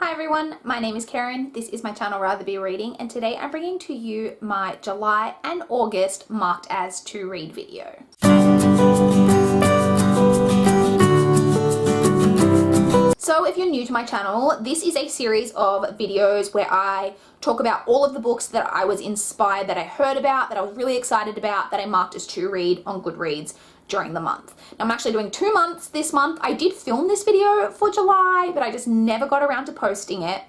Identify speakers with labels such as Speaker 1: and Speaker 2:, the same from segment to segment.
Speaker 1: Hi everyone, my name is Karen, this is my channel RatherBeReading, and today I'm bringing to you my July and August marked as to read video. So if you're new to my channel, this is a series of videos where I talk about all of the books that I was inspired, that I heard about, that I was really excited about, that I marked as to read on Goodreads during the month. Now, I'm actually doing 2 months this month. I did film this video for July, but I just never got around to posting it.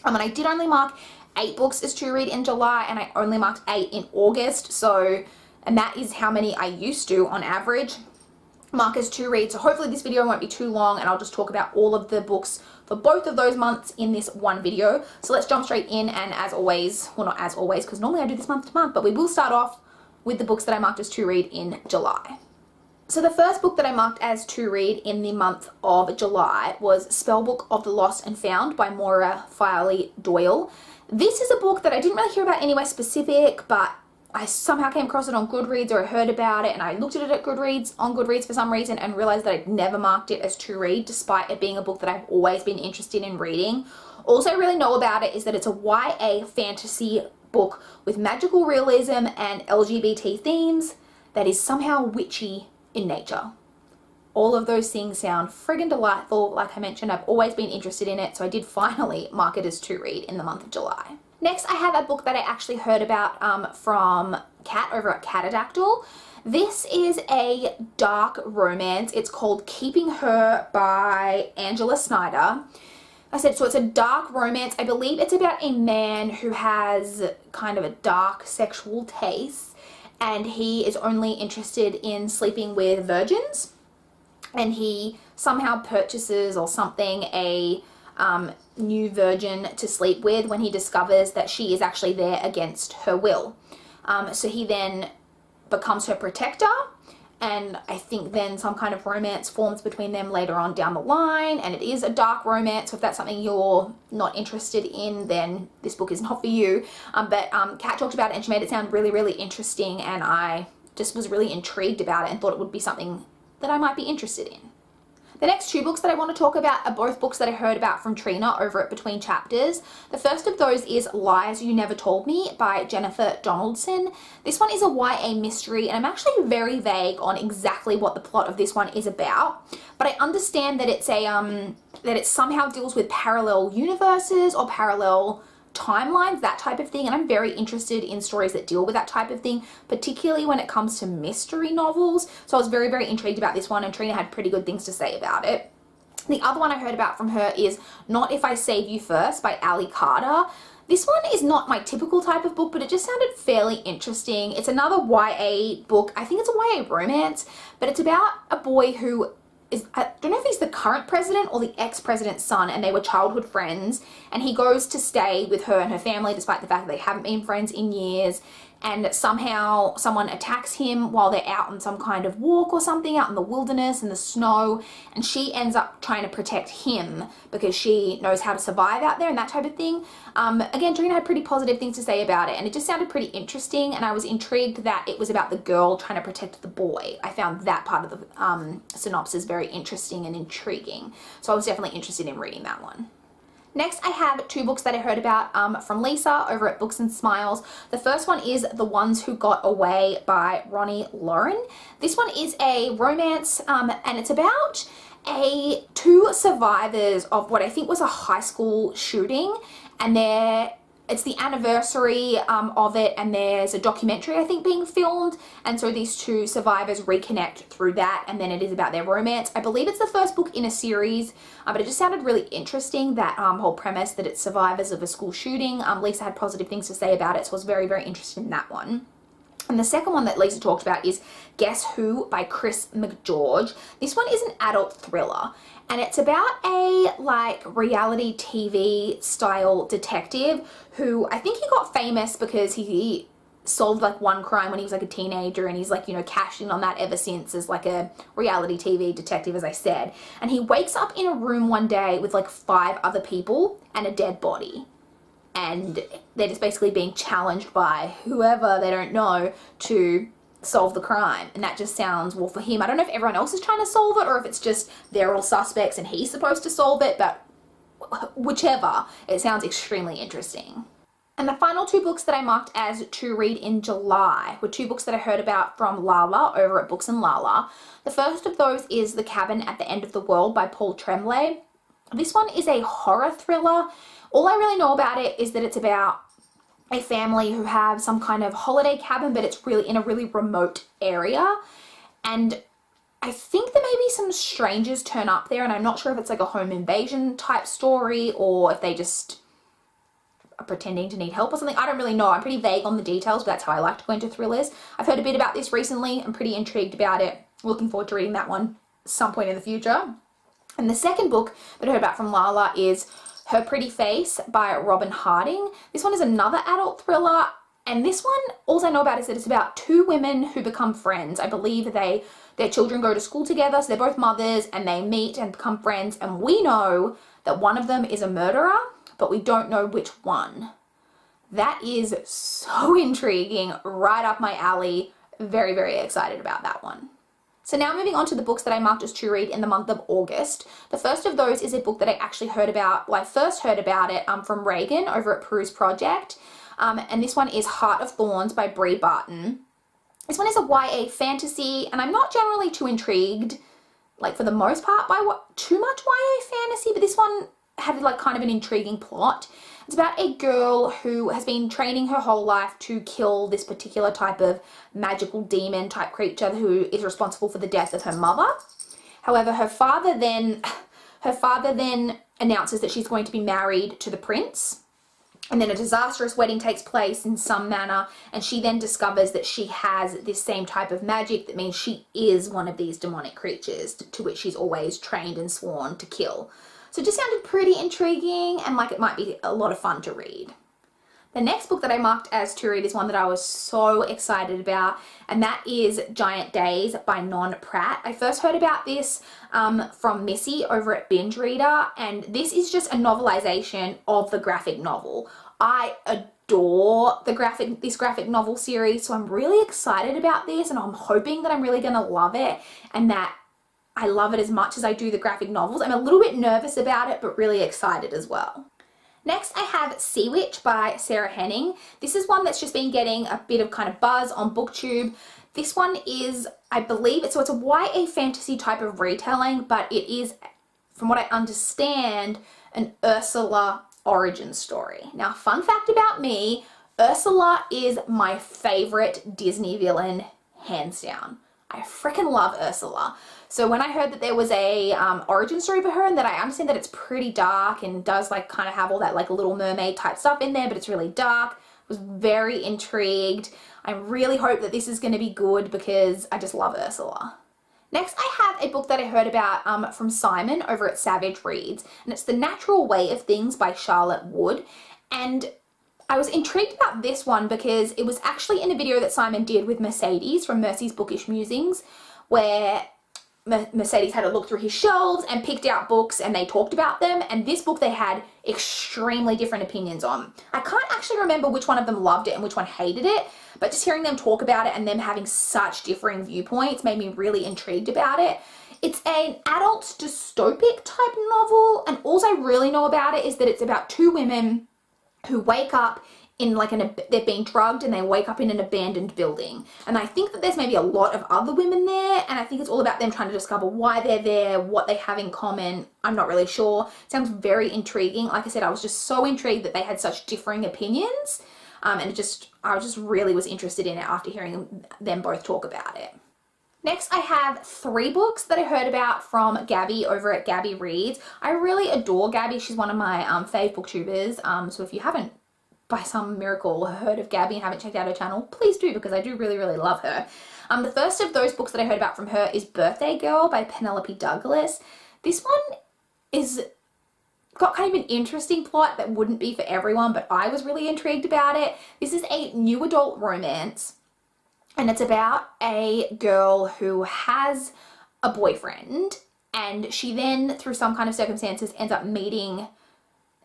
Speaker 1: And I did only mark 8 books as to read in July, and I only marked 8 in August. And that is how many I used to on average mark as to read. So hopefully this video won't be too long and I'll just talk about all of the books for both of those months in this one video. So let's jump straight in, and as always, well, not as always, because normally I do this month to month, but we will start off with the books that I marked as to read in July. So the first book that I marked as to read in the month of July was Spellbook of the Lost and Found by Maura Filey Doyle. This is a book that I didn't really hear about anywhere specific, but I somehow came across it on Goodreads, or I heard about it, and I looked at it on Goodreads for some reason and realized that I'd never marked it as to read, despite it being a book that I've always been interested in reading. All I really know about it is that it's a YA fantasy book with magical realism and LGBT themes that is somehow witchy in nature. All of those things sound friggin' delightful. Like I mentioned, I've always been interested in it, so I did finally mark it as to read in the month of July. Next, I have a book that I actually heard about from Kat over at Catadactyl. This is a dark romance. It's called Keeping Her by Angela Snyder. So it's a dark romance. I believe it's about a man who has kind of a dark sexual taste, and he is only interested in sleeping with virgins, and he somehow purchases or something a new virgin to sleep with when he discovers that she is actually there against her will. So he then becomes her protector, and I think then some kind of romance forms between them later on down the line, and it is a dark romance, so if that's something you're not interested in, then this book is not for you. But Kat talked about it and she made it sound really, really interesting, and I just was really intrigued about it and thought it would be something that I might be interested in. The next 2 books that I want to talk about are both books that I heard about from Trina over at Between Chapters. The first of those is Lies You Never Told Me by Jennifer Donaldson. This one is a YA mystery, and I'm actually very vague on exactly what the plot of this one is about, but I understand that it's that it somehow deals with parallel universes or parallel timelines, that type of thing, and I'm very interested in stories that deal with that type of thing, particularly when it comes to mystery novels. So I was very, very intrigued about this one, and Trina had pretty good things to say about it. The other one I heard about from her is Not If I Save You First by Ali Carter. This one is not my typical type of book, but it just sounded fairly interesting. It's another YA book. I think it's a YA romance, but it's about a boy who I don't know if he's the current president or the ex-president's son, and they were childhood friends, and he goes to stay with her and her family despite the fact that they haven't been friends in years, and somehow someone attacks him while they're out on some kind of walk or something out in the wilderness in the snow, and she ends up trying to protect him because she knows how to survive out there and that type of thing. Again, Trina had pretty positive things to say about it, and it just sounded pretty interesting, and I was intrigued that it was about the girl trying to protect the boy. I found that part of the synopsis very interesting and intriguing, so I was definitely interested in reading that one. Next, I have 2 books that I heard about from Lisa over at Books and Smiles. The first one is The Ones Who Got Away by Ronnie Lauren. This one is a romance, and it's about 2 survivors of what I think was a high school shooting, and it's the anniversary of it, and there's a documentary, I think, being filmed, and so these 2 survivors reconnect through that, and then it is about their romance. I believe it's the first book in a series, but it just sounded really interesting, that whole premise that it's survivors of a school shooting. Lisa had positive things to say about it, so I was very, very interested in that one. And the second one that Lisa talked about is Guess Who by Chris McGeorge. This one is an adult thriller, and it's about a reality TV style detective who, I think he got famous because he solved one crime when he was a teenager, and he's cashed in on that ever since as a reality TV detective, as I said. And he wakes up in a room one day with 5 other people and a dead body, and they're just basically being challenged by whoever they don't know to solve the crime. And that just sounds, well, for him, I don't know if everyone else is trying to solve it or if it's just they're all suspects and he's supposed to solve it, but whichever, it sounds extremely interesting. And the final two books that I marked as to read in July were two books that I heard about from Lala over at Books and Lala. The first of those is The Cabin at the End of the World by Paul Tremblay. This one is a horror thriller. All I really know about it is that it's about a family who have some kind of holiday cabin, but it's really in a really remote area. And I think there may be some strangers turn up there, and I'm not sure if it's like a home invasion type story or if they just are pretending to need help or something. I don't really know. I'm pretty vague on the details, but that's how I like to go into thrillers. I've heard a bit about this recently. I'm pretty intrigued about it. Looking forward to reading that one some point in the future. And the second book that I heard about from Lala is Her Pretty Face by Robin Harding. This one is another adult thriller, and this one, all I know about is that it's about two women who become friends. I believe their children go to school together, so they're both mothers, and they meet and become friends, and we know that one of them is a murderer, but we don't know which one. That is so intriguing, right up my alley. Very, very excited about that one. So now moving on to the books that I marked as to read in the month of August. The first of those is a book that I actually heard about, well, I first heard about it from Reagan over at Prue's Project. And this one is Heart of Thorns by Bree Barton. This one is a YA fantasy, and I'm not generally too intrigued, like for the most part, by too much YA fantasy, but this one had like kind of an intriguing plot. It's about a girl who has been training her whole life to kill this particular type of magical demon type creature who is responsible for the death of her mother. However, her father then announces that she's going to be married to the prince. And then a disastrous wedding takes place in some manner, and she then discovers that she has this same type of magic that means she is one of these demonic creatures to which she's always trained and sworn to kill. So it just sounded pretty intriguing and like it might be a lot of fun to read. The next book that I marked as to read is one that I was so excited about, and that is Giant Days by Non Pratt. I first heard about this from Missy over at Binge Reader, and this is just a novelization of the graphic novel. I adore this graphic novel series, so I'm really excited about this, and I'm hoping that I'm really going to love it and that I love it as much as I do the graphic novels. I'm a little bit nervous about it, but really excited as well. Next, I have Sea Witch by Sarah Henning. This is one that's just been getting a bit of kind of buzz on BookTube. This one is, I believe, it's a YA fantasy type of retelling, but it is, from what I understand, an Ursula origin story. Now, fun fact about me, Ursula is my favorite Disney villain, hands down. I freaking love Ursula. So when I heard that there was a origin story for her, and that I understand that it's pretty dark and does like kind of have all that like Little Mermaid type stuff in there, but it's really dark, I was very intrigued. I really hope that this is going to be good because I just love Ursula. Next, I have a book that I heard about from Simon over at Savage Reads, and it's The Natural Way of Things by Charlotte Wood. And I was intrigued about this one because it was actually in a video that Simon did with Mercedes from Mercy's Bookish Musings, where Mercedes had a look through his shelves and picked out books and they talked about them, and this book they had extremely different opinions on. I can't actually remember which one of them loved it and which one hated it, but just hearing them talk about it and them having such differing viewpoints made me really intrigued about it. It's an adult dystopic type novel, and all I really know about it is that it's about two women who wake up in like they've been drugged and they wake up in an abandoned building. And I think that there's maybe a lot of other women there, and I think it's all about them trying to discover why they're there, what they have in common. I'm not really sure. It sounds very intriguing. Like I said, I was just so intrigued that they had such differing opinions, and I just really was interested in it after hearing them both talk about it. Next, I have 3 books that I heard about from Gabby over at Gabby Reads. I really adore Gabby. She's one of my fave booktubers. So if you haven't, by some miracle, heard of Gabby and haven't checked out her channel, please do, because I do really, really love her. The first of those books that I heard about from her is Birthday Girl by Penelope Douglas. This one is got kind of an interesting plot that wouldn't be for everyone, but I was really intrigued about it. This is a new adult romance, and it's about a girl who has a boyfriend, and she then, through some kind of circumstances, ends up meeting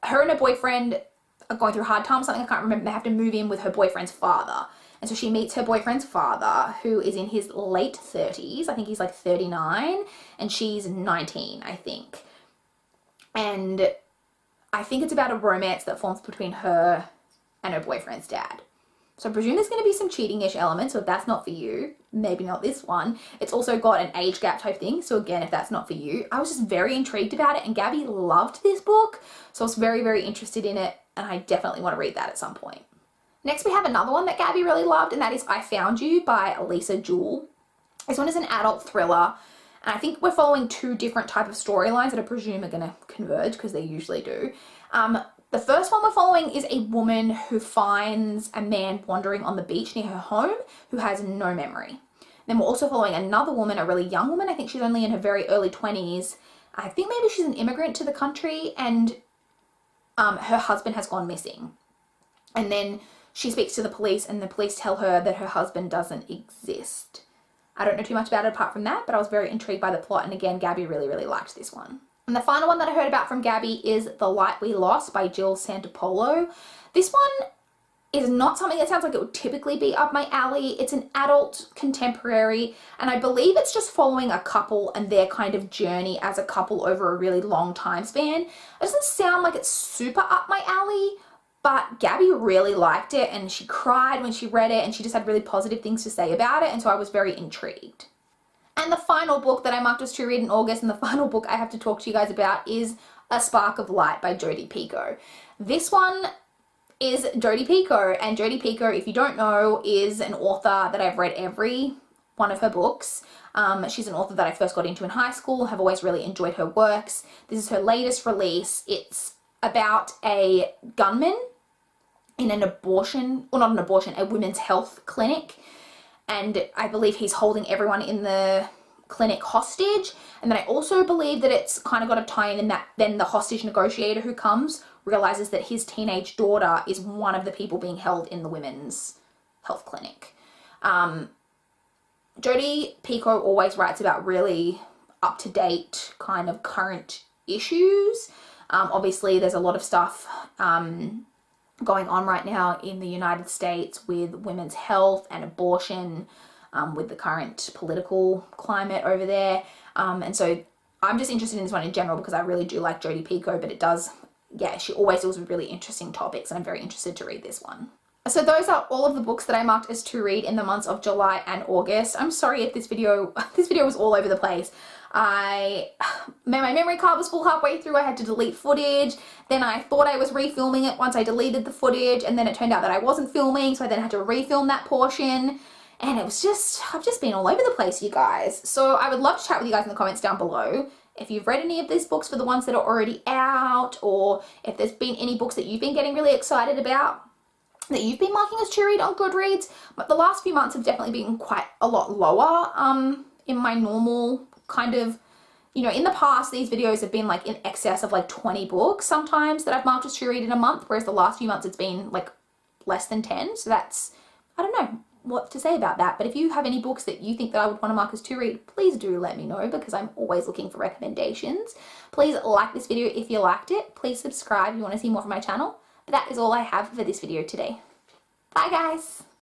Speaker 1: her and her boyfriend are going through hard times, something I can't remember. They have to move in with her boyfriend's father. And so she meets her boyfriend's father, who is in his late 30s. I think he's like 39, and she's 19, I think. And I think it's about a romance that forms between her and her boyfriend's dad. So I presume there's going to be some cheating-ish elements, so if that's not for you, maybe not this one. It's also got an age gap type thing, so again, if that's not for you. I was just very intrigued about it, and Gabby loved this book, so I was very, very interested in it, and I definitely want to read that at some point. Next, we have another one that Gabby really loved, and that is I Found You by Lisa Jewell. This one is an adult thriller, and I think we're following two different types of storylines that I presume are going to converge, because they usually do. The first one we're following is a woman who finds a man wandering on the beach near her home who has no memory. Then we're also following another woman, a really young woman. I think she's only in her very early 20s. I think maybe she's an immigrant to the country, and her husband has gone missing. And then she speaks to the police, and the police tell her that her husband doesn't exist. I don't know too much about it apart from that, but I was very intrigued by the plot. And again, Gabby really, really liked this one. And the final one that I heard about from Gabby is The Light We Lost by Jill Santopolo. This one is not something that sounds like it would typically be up my alley. It's an adult contemporary, and I believe it's just following a couple and their kind of journey as a couple over a really long time span. It doesn't sound like it's super up my alley, but Gabby really liked it, and she cried when she read it, and she just had really positive things to say about it, and so I was very intrigued. And the final book that I marked as to read in August, and the final book I have to talk to you guys about, is A Spark of Light by Jodi Picoult. This one is Jodi Picoult, and Jodi Picoult, if you don't know, is an author that I've read every one of her books. She's an author that I first got into in high school, have always really enjoyed her works. This is her latest release. It's about a gunman in an abortion, or not an abortion, a women's health clinic. And I believe he's holding everyone in the clinic hostage. And then I also believe that it's kind of got a tie-in in that then the hostage negotiator who comes realizes that his teenage daughter is one of the people being held in the women's health clinic. Jodi Picoult always writes about really up-to-date kind of current issues. Obviously, there's a lot of stuff going on right now in the United States with women's health and abortion, with the current political climate over there. And so I'm just interested in this one in general because I really do like Jodi Picoult, but it does, yeah, she always deals with really interesting topics, and I'm very interested to read this one. So those are all of the books that I marked as to read in the months of July and August. I'm sorry if this video was all over the place. My memory card was full halfway through. I had to delete footage. Then I thought I was refilming it once I deleted the footage, and then it turned out that I wasn't filming, so I then had to refilm that portion. And it was just, I've just been all over the place, you guys. So I would love to chat with you guys in the comments down below. If you've read any of these books for the ones that are already out, or if there's been any books that you've been getting really excited about, that you've been marking as to read on Goodreads. But the last few months have definitely been quite a lot lower in my normal kind of, you know, in the past these videos have been like in excess of like 20 books sometimes that I've marked as to read in a month, whereas the last few months it's been like less than 10. So that's, I don't know what to say about that. But if you have any books that you think that I would want to mark as to read, please do let me know, because I'm always looking for recommendations. Please like this video if you liked it. Please subscribe if you want to see more from my channel. But that is all I have for this video today. Bye guys!